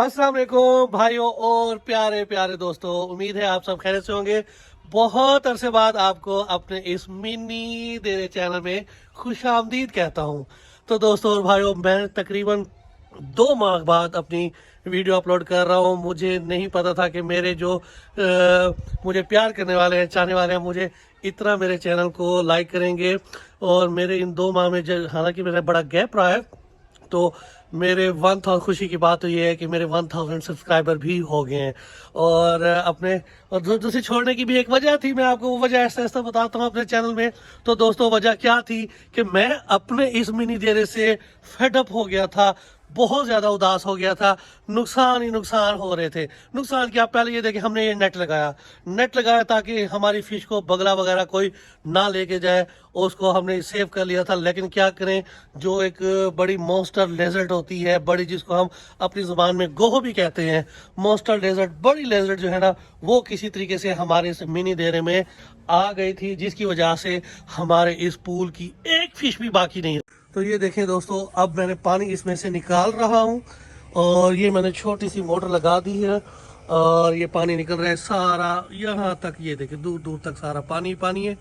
अस्सलाम वालेकुम भाइयों और प्यारे प्यारे दोस्तों, उम्मीद है आप सब खैरियत से होंगे। बहुत अरसे बाद आपको अपने इस मिनी देरे चैनल में खुशामदीद कहता हूँ। तो दोस्तों और भाइयों, मैं तकरीबन 2 माह बाद अपनी वीडियो अपलोड कर रहा हूँ। मुझे नहीं पता था कि मेरे जो मुझे प्यार करने वाले हैं, चाहने वाले हैं, मुझे इतना मेरे चैनल को लाइक करेंगे। और मेरे इन 2 माह में हालांकि मेरा बड़ा गैप रहा है, तो मेरे 1000 खुशी की बात तो ये है कि मेरे 1000 सब्सक्राइबर भी हो गए हैं। और अपने और दूसरी छोड़ने की भी एक वजह थी, मैं आपको वो वजह ऐसा ऐसा बताता हूँ अपने चैनल में। तो दोस्तों, वजह क्या थी कि मैं अपने इस मिनी देरे से फेडअप हो गया था, बहुत ज़्यादा उदास हो गया था। नुकसान ही नुकसान हो रहे थे। नुकसान क्या, पहले ये देखिए, हमने ये नेट लगाया ताकि हमारी फिश को बगला वगैरह कोई ना लेके जाए, उसको हमने सेव कर लिया था। लेकिन क्या करें, जो एक बड़ी मॉन्स्टर लेजर्ड होती है, बड़ी, जिसको हम अपनी ज़ुबान में गोह भी कहते हैं, मॉन्स्टर लेजर्ड, बड़ी लेजर्ड जो है ना, वो किसी तरीके से हमारे इस मिनी देरे में आ गई थी, जिसकी वजह से हमारे इस पूल की एक फिश भी बाकी नहीं है। तो ये देखें दोस्तों, अब मैंने पानी इसमें से निकाल रहा हूँ और ये मैंने छोटी सी मोटर लगा दी है और ये पानी निकल रहा है सारा यहाँ तक। ये देखें, दूर दूर तक सारा पानी पानी है,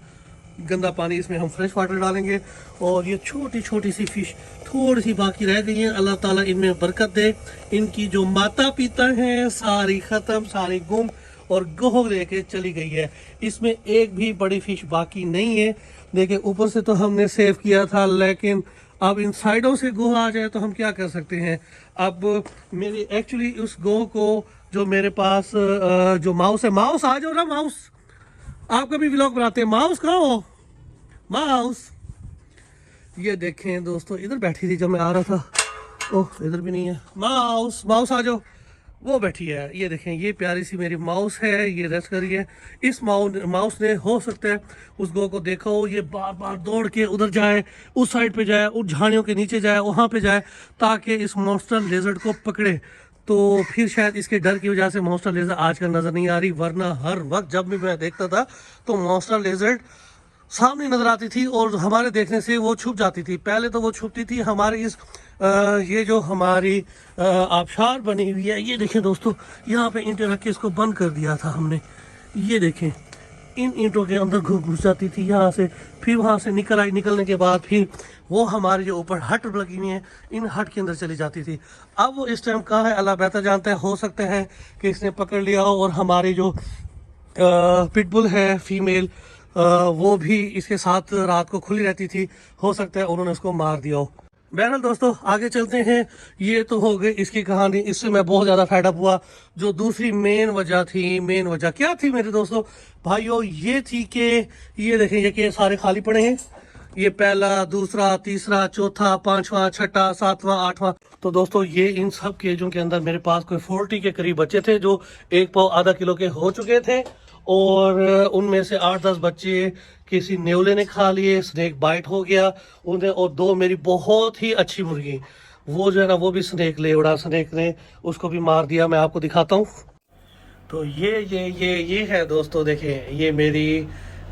गंदा पानी। इसमें हम फ्रेश वाटर डालेंगे और ये छोटी छोटी सी फिश थोड़ी सी बाकी रह गई हैं। अल्लाह ताला इनमें बरकत दे। इनकी जो माता पिता हैं सारी ख़त्म, सारी गुम और गोह लेके चली गई है। इसमें एक भी बड़ी फिश बाकी नहीं है। देखिए, ऊपर से तो हमने सेव किया था, लेकिन अब इन साइडों से गोह आ जाए तो हम क्या कर सकते हैं। अब मेरी एक्चुअली उस गोह को, जो मेरे पास जो माउस है, माउस आ जाओ ना, माउस, आप कभी व्लॉग बनाते हैं, माउस कहाँ हो, माउस। ये देखें दोस्तों, इधर बैठी थी जब मैं आ रहा था। ओह, इधर भी नहीं है। माउस, माउस आ जाओ, वो बैठी है। ये देखें, ये प्यारी सी मेरी माउस है, ये रेस्ट कर रही है। इस माउस ने, हो सकता है, उस गो को देखा हो, ये बार बार दौड़ के उधर जाए, उस साइड पे जाए, उस झाड़ियों के नीचे जाए, वहाँ पे जाए, ताकि इस मॉन्स्टर लेजर्ड को पकड़े। तो फिर शायद इसके डर की वजह से मॉन्स्टर लेजर्ड आजकल नज़र नहीं आ रही, वरना हर वक्त जब भी मैं देखता था तो मॉन्स्टर लेजर्ड सामने नजर आती थी और हमारे देखने से वो छुप जाती थी। पहले तो वो छुपती थी हमारी इस ये जो हमारी आबशार बनी हुई है, ये देखें दोस्तों, यहाँ पे ईंटें रख के इसको बंद कर दिया था हमने। ये देखें, इन ईंटों के अंदर घुस जाती थी यहाँ से, फिर वहाँ से निकल आई। निकलने के बाद फिर वो हमारे जो ऊपर हट लगी हुई है, इन हट के अंदर चली जाती थी। अब वो इस टाइम कहाँ है अल्लाह बेहतर जानता है। हो सकता है कि इसने पकड़ लिया हो और हमारी जो पिटबुल है फीमेल, वो भी इसके साथ रात को खुली रहती थी, हो सकता है उन्होंने उसको मार दिया हो। बहरहाल दोस्तों, आगे चलते हैं। ये तो हो गई इसकी कहानी, इससे मैं बहुत ज़्यादा फेडअप हुआ। जो दूसरी मेन वजह थी, मेन वजह क्या थी मेरे दोस्तों भाइयों, ये थी कि ये देखें, ये सारे खाली पड़े हैं। ये पहला, दूसरा, तीसरा, चौथा, पांचवा, छठा, सातवां, आठवां। तो दोस्तों, ये इन सब केजों के अंदर मेरे पास कोई 40 के करीब बच्चे थे, जो 1 पाव आधा किलो के हो चुके थे। और उनमें से 8-10 बच्चे किसी नेवले ने खा लिए, स्नेक बाइट हो गया उन्हें। और 2 मेरी बहुत ही अच्छी मुर्गी, वो जो है ना, वो भी स्नेक ले उड़ा, स्नेक ने उसको भी मार दिया। मैं आपको दिखाता हूँ। तो ये है दोस्तों, देखें, ये मेरी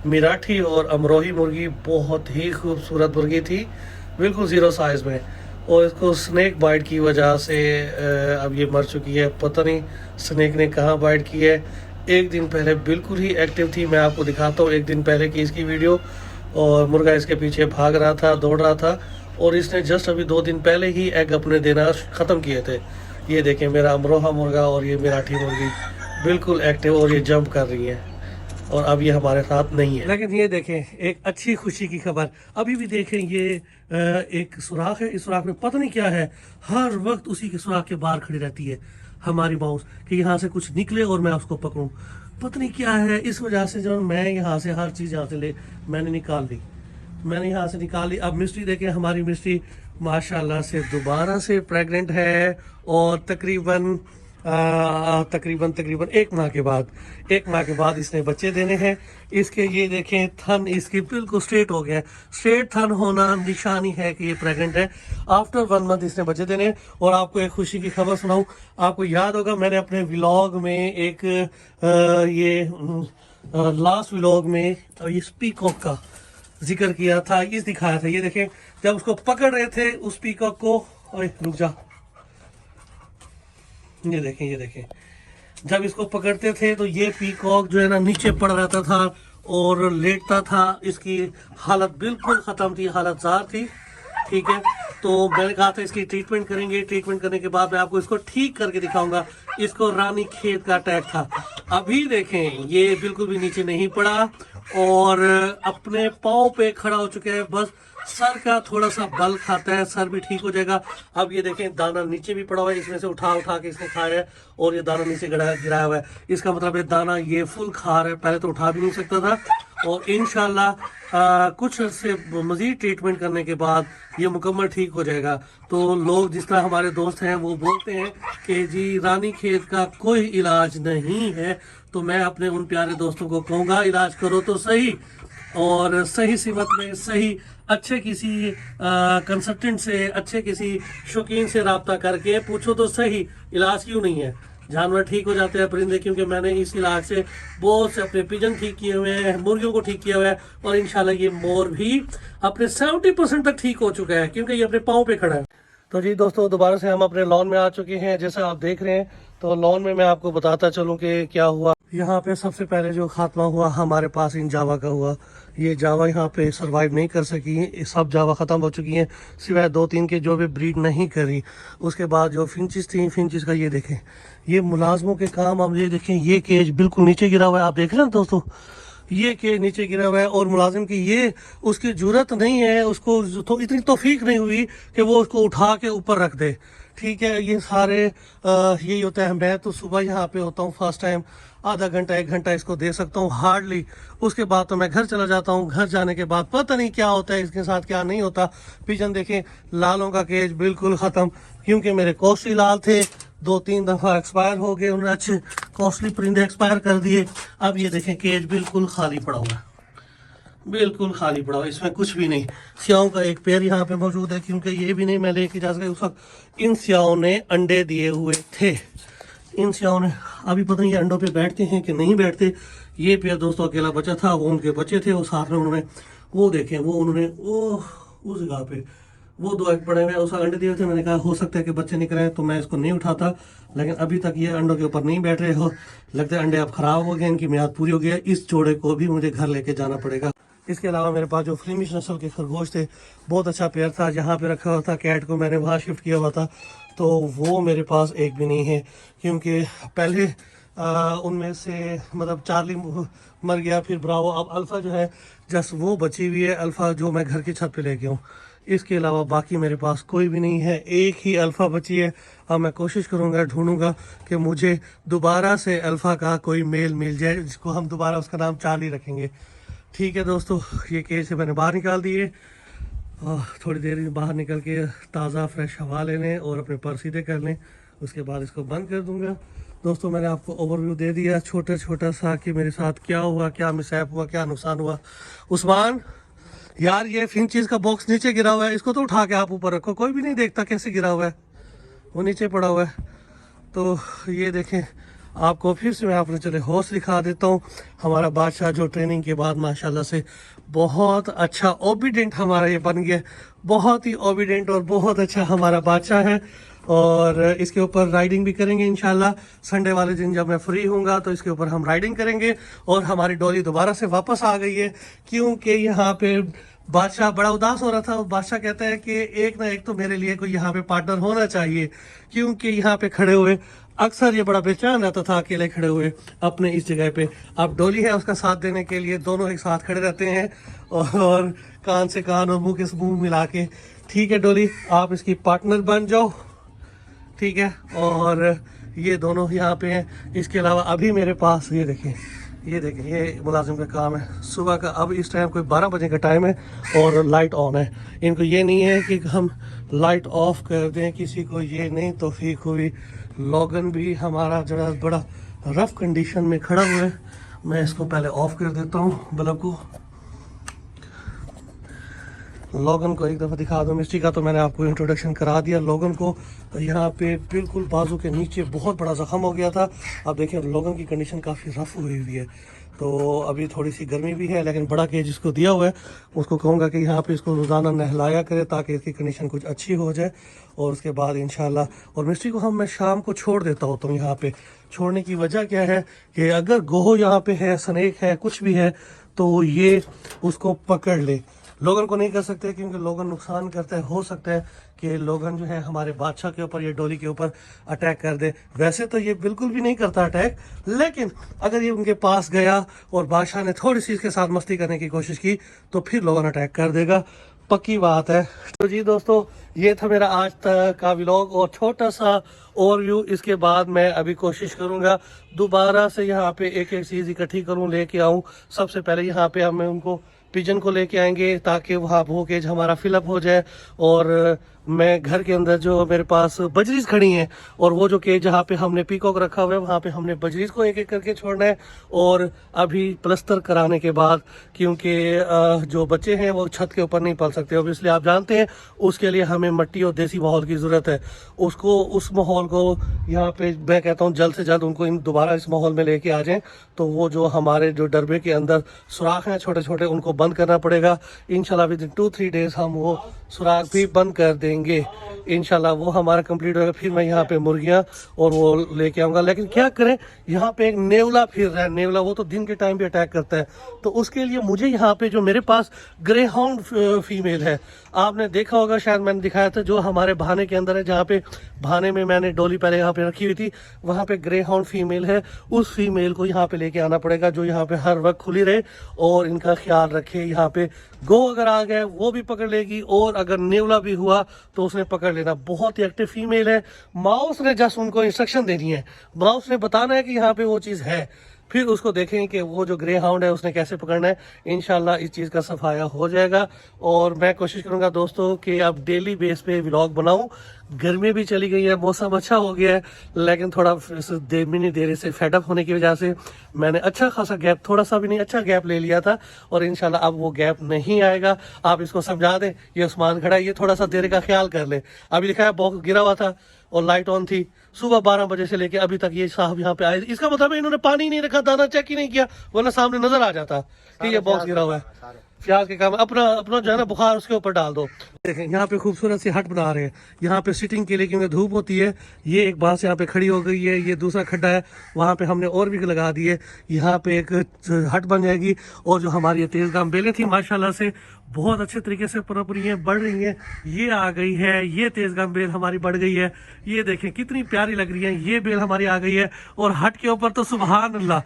मिराठी और अमरोही मुर्गी बहुत ही खूबसूरत मुर्गी थी, बिल्कुल ज़ीरो साइज़ में। और इसको स्नेक बाइट की वजह से अब ये मर चुकी है। पता नहीं स्नेक ने कहाँ बाइट की है। एक दिन पहले बिल्कुल ही एक्टिव थी, मैं आपको दिखाता हूँ एक दिन पहले की इसकी वीडियो। और मुर्गा इसके पीछे भाग रहा था, दौड़ रहा था, और इसने जस्ट अभी 2 दिन पहले ही एग अपने देना ख़त्म किए थे। ये देखें, मेरा अमरोहा मुर्गा और ये मेराठी मुर्गी बिल्कुल एक्टिव, और ये जंप कर रही है, और अब ये हमारे साथ नहीं है। लेकिन ये देखें, एक अच्छी खुशी की खबर, अभी भी देखें, ये एक सुराख है। इस सुराख में पता नहीं क्या है, हर वक्त उसी के सुराख के बाहर खड़ी रहती है हमारी माउस, कि यहाँ से कुछ निकले और मैं उसको पकड़ूं। पता नहीं क्या है, इस वजह से जो मैं यहाँ से हर चीज़ यहाँ से मैंने यहाँ से निकाल ली। अब मिस्ट्री देखें, हमारी मिस्ट्री माशाल्लाह से दोबारा से प्रेग्नेंट है, और तकरीबन 1 माह के बाद इसने बच्चे देने हैं। इसके ये देखें, थन इसकी बिल्कुल स्ट्रेट हो गया है। स्ट्रेट थन होना निशानी है कि ये प्रेग्नेंट है। आफ्टर 1 मंथ इसने बच्चे देने हैं। और आपको एक खुशी की खबर सुनाऊं, आपको याद होगा मैंने अपने व्लॉग में एक लास्ट व्लॉग में ये पीकॉक का जिक्र किया था, ये दिखाया था। ये देखें, जब उसको पकड़ रहे थे उस पीकॉक को, रुक जा, ये देखें, ये देखें, जब इसको पकड़ते थे तो ये पीकॉक जो है ना नीचे पड़ रहता था और लेटता था। इसकी हालत बिल्कुल ख़त्म थी, हालत ज़ार थी। ठीक है, तो मैंने कहा था इसकी ट्रीटमेंट करेंगे, ट्रीटमेंट करने के बाद मैं आपको इसको ठीक करके दिखाऊंगा। इसको रानी खेत का अटैक था। अभी देखें ये बिल्कुल भी नीचे नहीं पड़ा और अपने पाँव पे खड़ा हो चुका है। बस सर का थोड़ा सा बल खाता है, सर भी ठीक हो जाएगा। अब ये देखें दाना नीचे भी पड़ा हुआ है, इसमें से उठा उठा के इसने खाया है और ये दाना नीचे गिराया हुआ है। इसका मतलब ये दाना ये फुल खा रहा है, पहले तो उठा भी नहीं सकता था। और इंशाल्लाह कुछ से मजीद ट्रीटमेंट करने के बाद ये मुकम्मल ठीक हो जाएगा। तो लोग जिस तरह हमारे दोस्त हैं वो बोलते हैं कि जी रानी खेत का कोई इलाज नहीं है, तो मैं अपने उन प्यारे दोस्तों को कहूँगा इलाज करो तो सही, और सही सीमत में सही अच्छे किसी कंसल्टेंट से, अच्छे किसी शौकीन से रब्ता करके पूछो तो सही इलाज क्यों नहीं है। जानवर ठीक हो जाते हैं परिंदे, क्योंकि मैंने इस इलाज से बहुत से अपने पिजन ठीक किए हुए हैं, मुर्गियों को ठीक किया हुआ है, और इंशाल्लाह ये मोर भी अपने 70% तक ठीक हो चुका है क्योंकि ये अपने पाँव पे खड़ा है। तो जी दोस्तों, दोबारा से हम अपने लॉन में आ चुके हैं। जैसा आप देख रहे हैं तो लॉन में मैं आपको बताता चलूं कि क्या हुआ। यहाँ पे सबसे पहले जो खात्मा हुआ हमारे पास इन जावा का हुआ। ये जावा यहाँ पे सरवाइव नहीं कर सकी, सब जावा ख़त्म हो चुकी हैं सिवाय 2-3 के जो भी ब्रीड नहीं करी। उसके बाद जो फिंचिस थी, फिंचिस का ये देखें, ये मुलाजमों के काम। अब ये देखें ये केज बिल्कुल नीचे गिरा हुआ है, आप देख रहे हैं दोस्तों, ये केज नीचे गिरा हुआ है। और मुलाजिम की ये उसकी जरूरत नहीं है, उसको तो इतनी तौफीक नहीं हुई कि वो उसको उठा के ऊपर रख दे। ठीक है, ये सारे यही होता है। मैं तो सुबह यहाँ पे होता हूँ फर्स्ट टाइम, आधा घंटा 1 घंटा इसको दे सकता हूँ हार्डली। उसके बाद तो मैं घर चला जाता हूँ। घर जाने के बाद पता नहीं क्या होता है इसके साथ, क्या नहीं होता। पिजन देखें, लालों का केज बिल्कुल ख़त्म, क्योंकि मेरे कॉस्टली लाल थे 2-3 दफ़ा एक्सपायर हो गए, उन्होंने अच्छे कॉस्टली परिंदे एक्सपायर कर दिए। अब ये देखें केज बिल्कुल खाली पड़ा हुआ है, बिल्कुल खाली पड़ा हुआ, इसमें कुछ भी नहीं। स्याओं का एक पेड़ यहाँ पे मौजूद है, क्योंकि ये भी नहीं मैं लेके जा सका उस वक्त। इन स्याओं ने अंडे दिए हुए थे, इन स्याओं ने। अभी पता नहीं ये अंडों पे बैठते हैं कि नहीं बैठते। ये पेड़ दोस्तों अकेला बचा था, वो उनके बच्चे थे, वो साथ में उन्होंने वो देखें, वो उन्होंने वो उस जगह पे वो 2 एग पड़े हुए उस अंडे दिए थे। मैंने कहा हो सकता है कि बच्चे निकले हैं, तो मैं इसको नहीं उठाता, लेकिन अभी तक ये अंडों के ऊपर नहीं बैठ रहे हो। लगता है अंडे अब खराब हो गए, इनकी मियाद पूरी हो गई है। इस जोड़े को भी मुझे घर लेके जाना पड़ेगा। इसके अलावा मेरे पास जो फ्लेमिश नस्ल के खरगोश थे, बहुत अच्छा पेयर था, जहाँ पे रखा हुआ था कैट को मैंने वहाँ शिफ्ट किया हुआ था, तो वो मेरे पास एक भी नहीं है। क्योंकि पहले उनमें से मतलब चार्ली मर गया, फिर ब्रावो, अब अल्फ़ा जो है जस्ट वो बची हुई है, अल्फ़ा जो मैं घर की छत पे लेके हूँ। इसके अलावा बाकी मेरे पास कोई भी नहीं है, एक ही अल्फ़ा बची है। अब मैं कोशिश करूँगा, ढूंढूंगा कि मुझे दोबारा से अल्फ़ा का कोई मेल मिल जाए, जिसको हम दोबारा उसका नाम चार्ली रखेंगे। ठीक है दोस्तों, ये केज से मैंने बाहर निकाल दिए। थोड़ी देर में बाहर निकल के ताज़ा फ्रेश हवा ले लें और अपने पर सीधे कर लें, उसके बाद इसको बंद कर दूंगा। दोस्तों मैंने आपको ओवरव्यू दे दिया छोटा सा कि मेरे साथ क्या हुआ, क्या मिसहैप हुआ, क्या नुकसान हुआ। उस्मान यार, ये फिंचीज का बॉक्स नीचे गिरा हुआ है, इसको तो उठा के आप ऊपर रखो, कोई भी नहीं देखता कैसे गिरा हुआ है, वो नीचे पड़ा हुआ है। तो ये देखें, आपको फिर से मैं आपने चले हौस दिखा देता हूँ। हमारा बादशाह जो ट्रेनिंग के बाद माशाल्लाह से बहुत अच्छा ओबीडेंट हमारा ये बन गया, बहुत ही ओबीडेंट और बहुत अच्छा हमारा बादशाह है। और इसके ऊपर राइडिंग भी करेंगे इंशाल्लाह। संडे वाले दिन जब मैं फ्री हूँगा तो इसके ऊपर हम राइडिंग करेंगे। और हमारी डोली दोबारा से वापस आ गई है, क्योंकि यहाँ पे बादशाह बड़ा उदास हो रहा था। बादशाह कहता है कि एक ना एक तो मेरे लिए कोई यहाँ पे पार्टनर होना चाहिए, क्योंकि यहाँ पे खड़े हुए अक्सर ये बड़ा बेचैन रहता था अकेले खड़े हुए अपने इस जगह पे। अब डोली है उसका साथ देने के लिए, दोनों एक साथ खड़े रहते हैं और कान से कान और मुंह से मुंह मिला के। ठीक है डोली, आप इसकी पार्टनर बन जाओ, ठीक है। और ये दोनों यहाँ पे हैं। इसके अलावा अभी मेरे पास ये देखें, ये मुलाजिम का काम है सुबह का। अब इस टाइम कोई 12 बजे का टाइम है और लाइट ऑन है। इनको ये नहीं है कि हम लाइट ऑफ कर दें, किसी को ये नहीं तौफीक हुई। लॉगन भी हमारा जरा बड़ा रफ कंडीशन में खड़ा हुआ है। मैं इसको पहले ऑफ कर देता हूँ बल्ब को। लोगन को एक दफ़ा दिखा दो। मिस्ट्री का तो मैंने आपको इंट्रोडक्शन करा दिया। लोगन को यहाँ पे बिल्कुल बाजू के नीचे बहुत बड़ा ज़ख्म हो गया था। अब देखिए लोगन की कंडीशन काफ़ी रफ़ हुई हुई है। तो अभी थोड़ी सी गर्मी भी है, लेकिन बड़ा केज जिसको दिया हुआ है उसको कहूँगा कि यहाँ पे इसको रोज़ाना नहलाया करे ताकि इसकी कंडीशन कुछ अच्छी हो जाए। और उसके बाद इंशाल्लाह, और मिस्ट्री को मैं शाम को छोड़ देता होता हूँ यहाँ पे। छोड़ने की वजह क्या है कि अगर गोहो यहाँ पे है, स्नेक है, कुछ भी है, तो ये उसको पकड़ ले। लोगन को नहीं कर सकते क्योंकि लोगन नुकसान करता है। हो सकता है कि लोगन जो है हमारे बादशाह के ऊपर या डोली के ऊपर अटैक कर दे। वैसे तो ये बिल्कुल भी नहीं करता अटैक, लेकिन अगर ये उनके पास गया और बादशाह ने थोड़ी सी इसके साथ मस्ती करने की कोशिश की तो फिर लोगन अटैक कर देगा, पक्की बात है। तो जी दोस्तों, ये था मेरा आज तक का व्लॉग और छोटा सा ओवरव्यू। इसके बाद मैं अभी कोशिश करूंगा दोबारा से यहाँ पे एक एक चीज़ इकट्ठी करूँ, लेके आऊँ। सबसे पहले यहाँ पे हमें उनको पिजन को लेके आएंगे ताकि वहाँ वो केज हमारा फिलअप हो जाए। और मैं घर के अंदर जो मेरे पास बजरीज खड़ी हैं और वो जो केज जहाँ पे हमने पीकॉक रखा हुआ है वहाँ पे हमने बजरीज को एक एक करके छोड़ना है। और अभी प्लस्तर कराने के बाद, क्योंकि जो बच्चे हैं वो छत के ऊपर नहीं पल सकते, ऑब्वियसली आप जानते हैं, उसके लिए हमें मिट्टी और देसी माहौल की ज़रूरत है। उसको उस माहौल को यहाँ पे मैं कहता हूँ जल्द से जल्द उनको दोबारा इस माहौल में लेके आ जाएं। तो वो जो हमारे जो डरबे के अंदर सुराख हैं छोटे छोटे, उनको बंद करना पड़ेगा। इंशाल्लाह विद इन 2-3 डेज हम वो सुराख भी बंद कर देंगे। इंशाल्लाह वो हमारा कंप्लीट होगा। फिर मैं यहाँ पे मुर्गियाँ और वो लेके आऊँगा। लेकिन क्या करें, यहाँ पे एक नेवला फिर रहा है। नेवला वो तो दिन के टाइम भी अटैक करता है। तो उसके लिए मुझे यहाँ पे जो मेरे पास ग्रे हाउंड फीमेल है, आपने देखा होगा, शायद मैंने दिखाया था, जो हमारे भाने के अंदर है, जहाँ पे भाने में मैंने डोली पहले यहाँ पे रखी हुई थी, वहाँ पे ग्रे हाउंड फीमेल है। उस फीमेल को यहाँ पे लेके आना पड़ेगा जो यहाँ पे हर वक्त खुली रहे और इनका ख्याल रखे। यहाँ पे गो अगर आ गए वो भी पकड़ लेगी, और अगर नेवला भी हुआ तो उसने पकड़ लेना। बहुत ही एक्टिव फीमेल है। माउस ने जस्ट उनको इंस्ट्रक्शन देनी है, माउस ने बताना है कि यहाँ पे वो चीज़ है, फिर उसको देखेंगे कि वो जो ग्रे हाउंड है उसने कैसे पकड़ना है। इंशाल्लाह इस चीज़ का सफाया हो जाएगा। और मैं कोशिश करूंगा दोस्तों कि अब डेली बेस पे व्लॉग बनाऊं। गर्मी भी चली गई है, मौसम अच्छा हो गया है, लेकिन थोड़ा मिनी देर से फेडअप होने की वजह से मैंने अच्छा खासा गैप, थोड़ा सा भी नहीं, अच्छा गैप ले लिया था। और इंशाल्लाह अब वो गैप नहीं आएगा। आप इसको समझा दें, ये उस्मान खड़ा है, ये थोड़ा सा देर का ख्याल कर ले। अभी दिखाया बॉक्स गिरा हुआ था और लाइट ऑन थी, सुबह 12 बजे से लेके अभी तक ये साहब यहाँ पे आए। इसका मतलब है इन्होंने पानी नहीं रखा, दाना चेक ही नहीं किया, वरना सामने नजर आ जाता कि ये बॉक्स गिरा हुआ है। प्याज के काम अपना अपना जो है ना बुखार उसके ऊपर डाल दो। देखें यहाँ पे खूबसूरत सी हट बना रहे हैं यहाँ पे सिटिंग के लिए, क्योंकि धूप होती है। ये एक बांस यहाँ पे खड़ी हो गई है, ये दूसरा खड्डा है, वहाँ पे हमने और भी लगा दिए। यहाँ पे एक हट बन जाएगी। और जो हमारी ये तेज़गाम बेलें थी माशाल्लाह से बहुत अच्छे तरीके से पनप रही हैं, बढ़ रही हैं। ये आ गई है, ये तेज़गाम बेल हमारी बढ़ गई है। ये देखें कितनी प्यारी लग रही है। ये बेल हमारी आ गई है और हट के ऊपर तो सुभान अल्लाह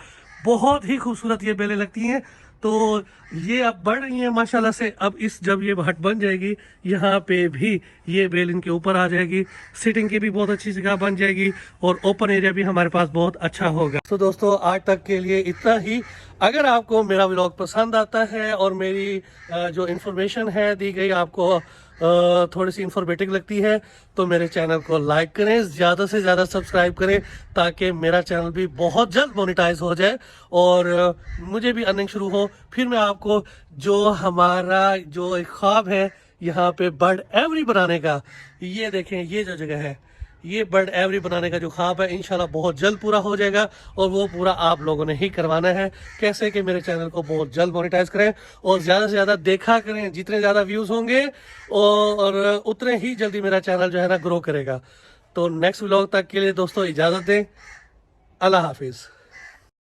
बहुत ही खूबसूरत ये बेलें लगती हैं। तो ये अब बढ़ रही हैं माशाल्लाह से। अब जब ये हट बन जाएगी, यहाँ पे भी ये बेल इनके ऊपर आ जाएगी, सिटिंग की भी बहुत अच्छी जगह बन जाएगी और ओपन एरिया भी हमारे पास बहुत अच्छा होगा। तो दोस्तों आज तक के लिए इतना ही। अगर आपको मेरा व्लॉग पसंद आता है और मेरी जो इन्फॉर्मेशन है दी गई आपको थोड़ी सी इंफॉर्मेटिव लगती है, तो मेरे चैनल को लाइक करें, ज़्यादा से ज़्यादा सब्सक्राइब करें, ताकि मेरा चैनल भी बहुत जल्द मोनेटाइज हो जाए और मुझे भी अर्निंग शुरू हो। फिर मैं आपको जो हमारा जो एक ख्वाब है यहाँ पे बर्ड एवरी बनाने का, ये देखें, ये जो जगह है, ये बर्ड एवरी बनाने का जो ख्वाब है इंशाल्लाह बहुत जल्द पूरा हो जाएगा। और वो पूरा आप लोगों ने ही करवाना है। कैसे कि मेरे चैनल को बहुत जल्द मोनेटाइज करें और ज़्यादा से ज़्यादा देखा करें। जितने ज़्यादा व्यूज़ होंगे और उतने ही जल्दी मेरा चैनल जो है ना ग्रो करेगा। तो नेक्स्ट व्लॉग तक के लिए दोस्तों इजाज़त दें। अल्लाह हाफिज़।